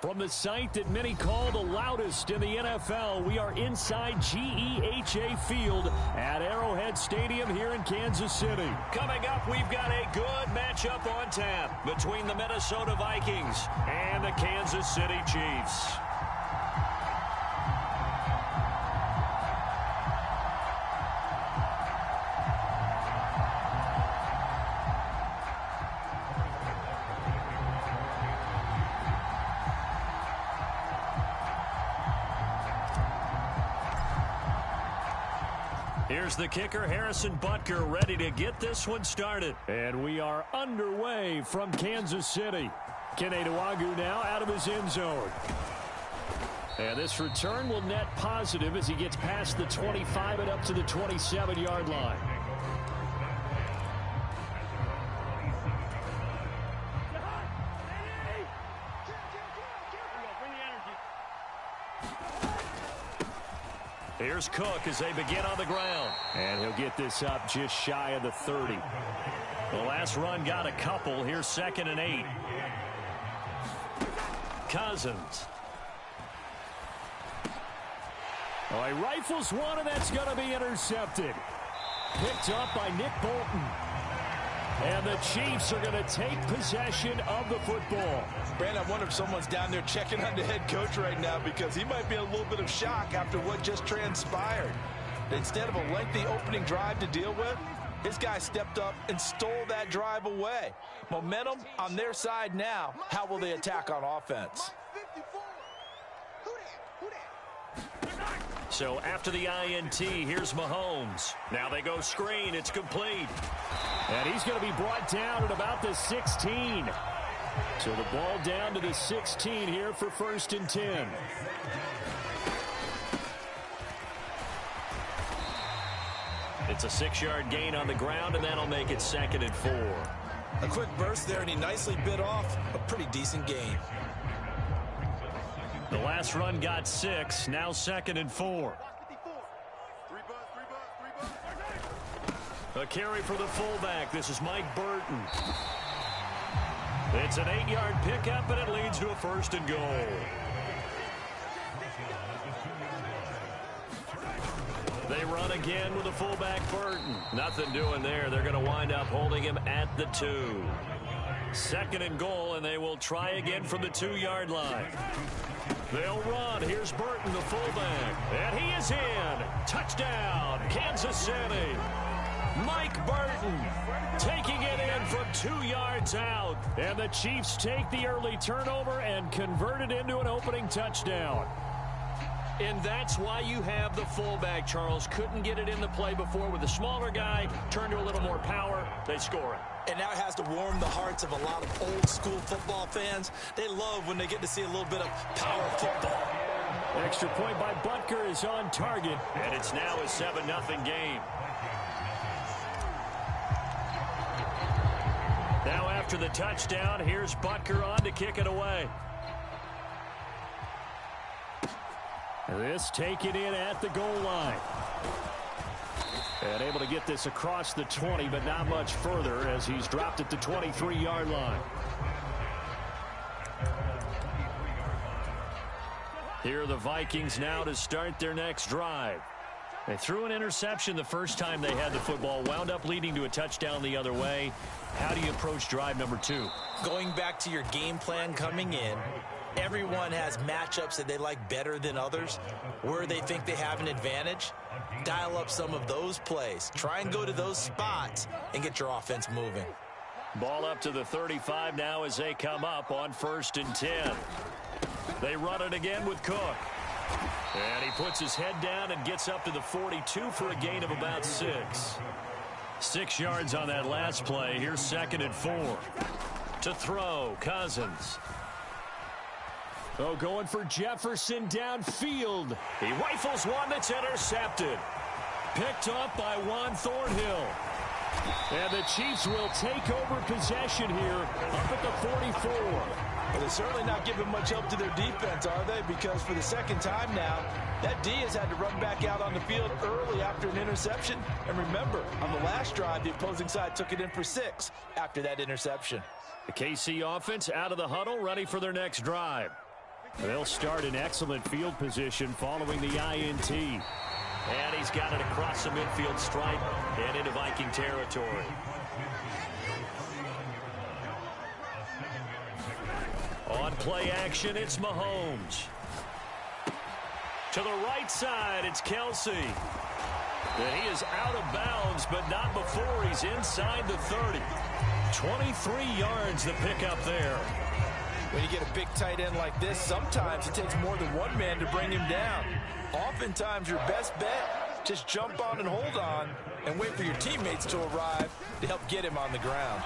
From the site that many call the loudest in the NFL, we are inside GEHA Field at Arrowhead Stadium here in Kansas City. Coming up, we've got a good matchup on tap between the Minnesota Vikings and the Kansas City Chiefs. Here's the kicker, Harrison Butker, ready to get this one started. And we are underway from Kansas City. Keneduagu now out of his end zone. And this return will net positive as he gets past the 25 and up to the 27-yard line. Here's Cook as they begin on the ground. And he'll get this up just shy of the 30. The last run got a couple. Here's 2nd and 8. Cousins. Oh, he rifles one, and that's going to be intercepted. Picked up by Nick Bolton. And the Chiefs are going to take possession of the football. Brandon, I wonder if someone's down there checking on the head coach right now because he might be in a little bit of shock after what just transpired. Instead of a lengthy opening drive to deal with, his guy stepped up and stole that drive away. Momentum on their side now. How will they attack on offense? So after the INT, here's Mahomes. Now they go screen. It's complete. And he's going to be brought down at about the 16. So the ball down to the 16 here for 1st and 10. It's a 6-yard gain on the ground, and that'll make it 2nd and 4. A quick burst there, and he nicely bit off a pretty decent gain. The last run got 6. Now 2nd and 4. A carry for the fullback. This is Mike Burton. It's an 8-yard pickup, and it leads to a 1st and goal. They run again with the fullback Burton. Nothing doing there. They're going to wind up holding him at the 2. 2nd and goal, and they will try again from the 2-yard line. They'll run. Here's Burton, the fullback. And he is in. Touchdown, Kansas City. Mike Burton taking it in from 2 yards out. And the Chiefs take the early turnover and convert it into an opening touchdown. And that's why you have the fullback, Charles. Couldn't get it in the play before with the smaller guy. Turned to a little more power. They score it. And now it has to warm the hearts of a lot of old-school football fans. They love when they get to see a little bit of power football. Extra point by Butker is on target. And it's now a 7-0 game. Now after the touchdown, here's Butker on to kick it away. This taken in at the goal line. And able to get this across the 20, but not much further as he's dropped at the 23-yard line. Here are the Vikings now to start their next drive. They threw an interception the first time they had the football, wound up leading to a touchdown the other way. How do you approach drive number 2? Going back to your game plan coming in, everyone has matchups that they like better than others, where they think they have an advantage. Dial up some of those plays. Try and go to those spots and get your offense moving. Ball up to the 35 now as they come up on 1st and 10. They run it again with Cook. And he puts his head down and gets up to the 42 for a gain of about 6. 6 yards on that last play. Here's 2nd and 4. To throw, Cousins. Oh, going for Jefferson downfield. He rifles one that's intercepted. Picked up by Juan Thornhill. And the Chiefs will take over possession here up at the 44. But they're certainly not giving much help to their defense, are they? Because for the second time now, that D has had to run back out on the field early after an interception. And remember, on the last drive, the opposing side took it in for 6 after that interception. The KC offense out of the huddle, ready for their next drive. They'll start in excellent field position following the INT. And he's got it across the midfield stripe and into Viking territory. On play action, it's Mahomes. To the right side, it's Kelsey. And he is out of bounds, but not before he's inside the 30. 23 yards to pick up there. When you get a big tight end like this, sometimes it takes more than one man to bring him down. Oftentimes, your best bet, just jump on and hold on and wait for your teammates to arrive to help get him on the ground.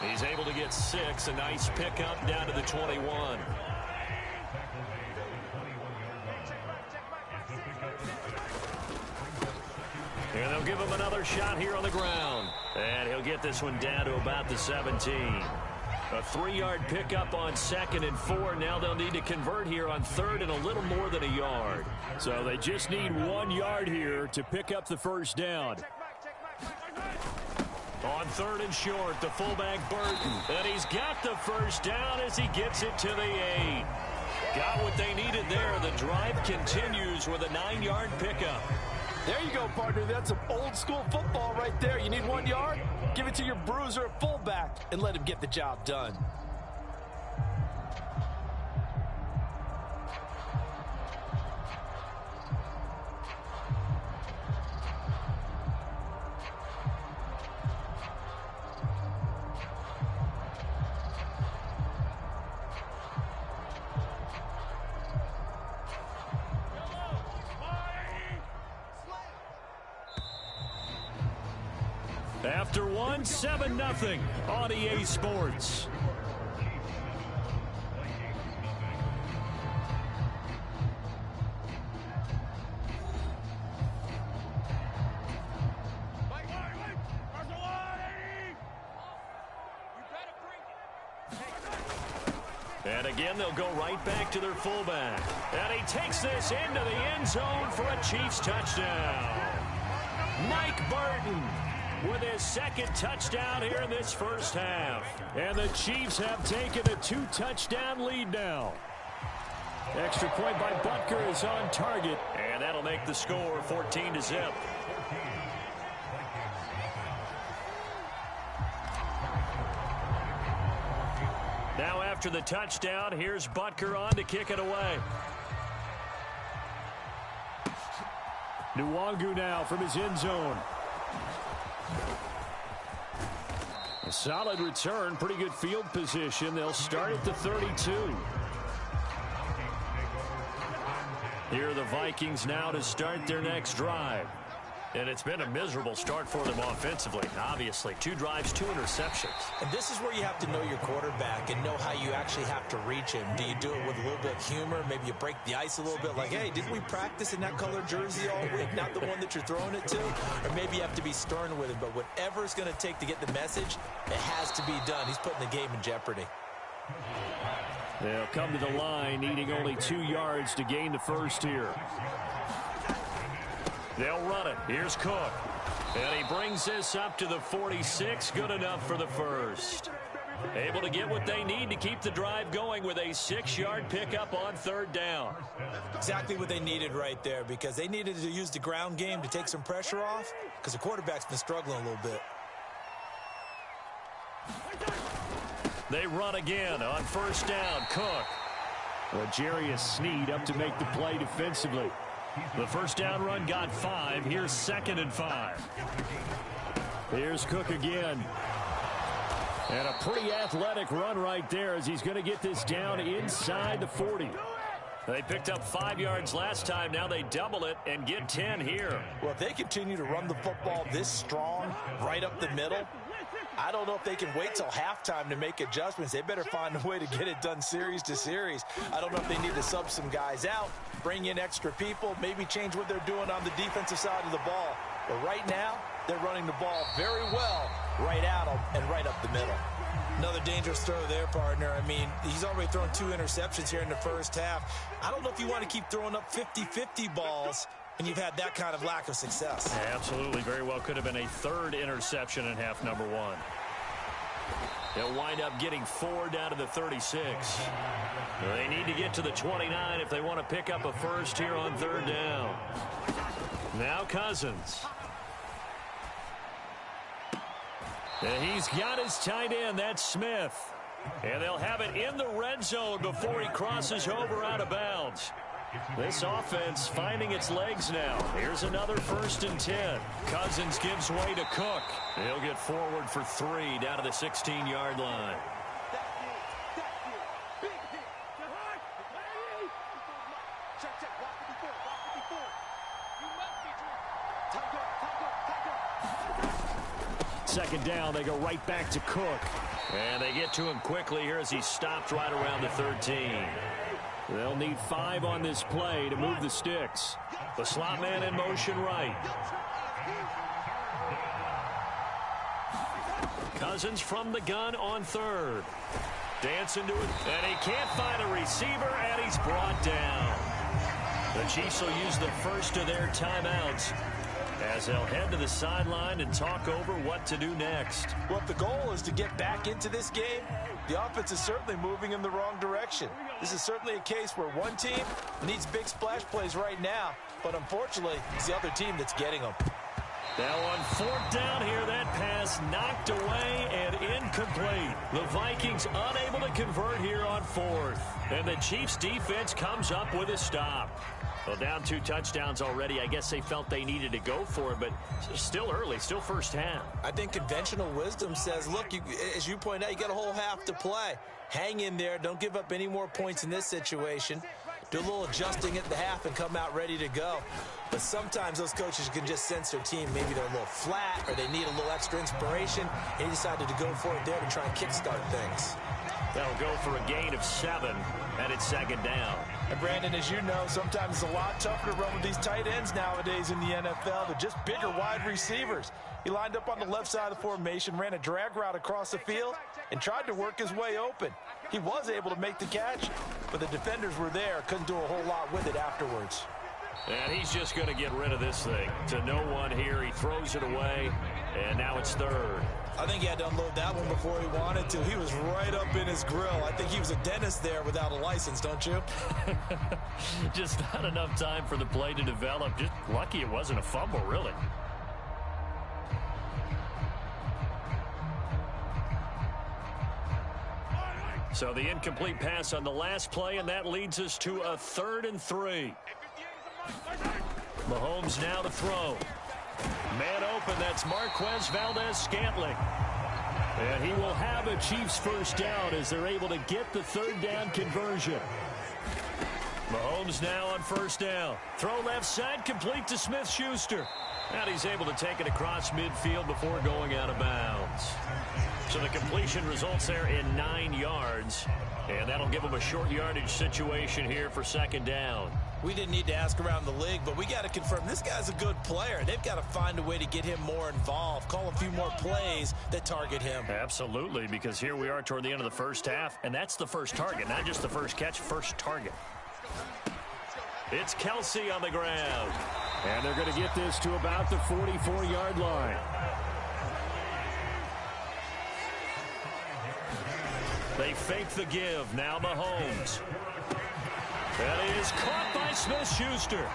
He's able to get 6, a nice pickup down to the 21. And they'll give him another shot here on the ground. And he'll get this one down to about the 17. A 3-yard pickup on 2nd and 4. Now they'll need to convert here on 3rd and a little more than a yard. So they just need 1 yard here to pick up the first down. On 3rd and short, the fullback Burton. And he's got the first down as he gets it to the 8. Got what they needed there. The drive continues with a 9-yard pickup. There you go, partner. That's some old-school football right there. You need 1 yard? Give it to your bruiser at fullback and let him get the job done. After 1, 7-0 on EA Sports. And again, they'll go right back to their fullback. And he takes this into the end zone for a Chiefs touchdown. Mike Burton with his 2nd touchdown here in this first half. And the Chiefs have taken a 2-touchdown lead now. Extra point by Butker is on target. And that'll make the score 14-0. Now after the touchdown, here's Butker on to kick it away. Nwangu now from his end zone. A solid return, pretty good field position. They'll start at the 32. Here are the Vikings now to start their next drive. And it's been a miserable start for them offensively. Obviously, 2 drives, 2 interceptions. And this is where you have to know your quarterback and know how you actually have to reach him. Do you do it with a little bit of humor? Maybe you break the ice a little bit like, hey, didn't we practice in that color jersey all week? Not the one that you're throwing it to? Or maybe you have to be stern with him. But whatever it's going to take to get the message, it has to be done. He's putting the game in jeopardy. They'll come to the line, needing only 2 yards to gain the first here. They'll run it. Here's Cook. And he brings this up to the 46. Good enough for the first. Able to get what they need to keep the drive going with a 6-yard pickup on 3rd down. Exactly what they needed right there, because they needed to use the ground game to take some pressure off, because the quarterback's been struggling a little bit. They run again on 1st down. Cook. L'Jarius Sneed up to make the play defensively. The 1st down run got 5. Here's 2nd and 5. Here's Cook again. And a pretty athletic run right there as he's going to get this down inside the 40. They picked up 5 yards last time. Now they double it and get 10 here. Well, if they continue to run the football this strong right up the middle, I don't know if they can wait till halftime to make adjustments. They better find a way to get it done series to series. I don't know if they need to sub some guys out, bring in extra people, maybe change what they're doing on the defensive side of the ball. But right now, they're running the ball very well right at them and right up the middle. Another dangerous throw there, partner. I mean, he's already thrown 2 interceptions here in the first half. I don't know if you want to keep throwing up 50-50 balls and you've had that kind of lack of success. Absolutely. Very well could have been a 3rd interception in half number 1. They'll wind up getting 4 down to the 36. They need to get to the 29 if they want to pick up a first here on 3rd down. Now Cousins. And he's got his tight end. That's Smith. And they'll have it in the red zone before he crosses over out of bounds. This offense finding its legs now. Here's another 1st and 10. Cousins gives way to Cook. He'll get forward for 3 down to the 16-yard line. Second down, they go right back to Cook. And they get to him quickly here as he stopped right around the 13. They'll need 5 on this play to move the sticks. The slot man in motion right. Cousins from the gun on 3rd. Dancing to it, and he can't find a receiver, and he's brought down. The Chiefs will use the first of their timeouts as they'll head to the sideline and talk over what to do next. Well, if the goal is to get back into this game, the offense is certainly moving in the wrong direction. This is certainly a case where one team needs big splash plays right now, but unfortunately, it's the other team that's getting them. Now on 4th down here, that pass knocked away and incomplete. The Vikings unable to convert here on 4th. And the Chiefs defense comes up with a stop. Well, down 2 touchdowns already. I guess they felt they needed to go for it, but still early, still first half. I think conventional wisdom says, look, as you point out, you got a whole half to play. Hang in there. Don't give up any more points in this situation. Do a little adjusting at the half and come out ready to go. But sometimes those coaches can just sense their team. Maybe they're a little flat or they need a little extra inspiration. And he decided to go for it there to try and kickstart things. They'll go for a gain of 7, and it's 2nd down. And Brandon, as you know, sometimes it's a lot tougher to run with these tight ends nowadays in the NFL. They're just bigger wide receivers. He lined up on the left side of the formation, ran a drag route across the field, and tried to work his way open. He was able to make the catch, but the defenders were there, couldn't do a whole lot with it afterwards. And he's just going to get rid of this thing. To no one here, he throws it away, and now it's 3rd. I think he had to unload that one before he wanted to. He was right up in his grill. I think he was a dentist there without a license, don't you? Just not enough time for the play to develop. Just lucky it wasn't a fumble, really. So the incomplete pass on the last play, and that leads us to a 3rd and 3. Mahomes now to throw. Man open, that's Marquez Valdez-Scantling. And he will have a Chiefs first down as they're able to get the 3rd down conversion. Mahomes now on 1st down. Throw left side, complete to Smith-Schuster. And he's able to take it across midfield before going out of bounds. So the completion results there in 9 yards. And that'll give him a short yardage situation here for 2nd down. We didn't need to ask around the league, but we got to confirm this guy's a good player. They've got to find a way to get him more involved, call a few more plays that target him. Absolutely, because here we are toward the end of the first half, and that's the first target, not just the first catch, first target. It's Kelsey on the ground. And they're going to get this to about the 44-yard line. They fake the give. Now Mahomes. That is caught by Smith-Schuster.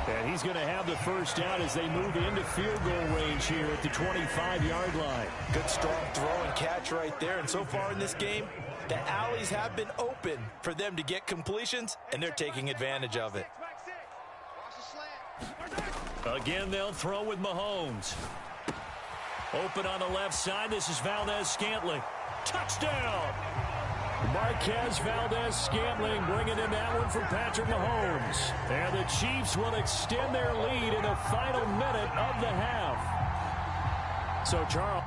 And he's going to have the first down as they move into field goal range here at the 25-yard line. Good strong throw and catch right there. And so far in this game, the alleys have been open for them to get completions, and they're taking advantage of it. Again, they'll throw with Mahomes. Open on the left side. This is Valdez-Scantling. Touchdown! Marquez Valdez-Scantling bringing in that one from Patrick Mahomes. And the Chiefs will extend their lead in the final minute of the half. So, Charles.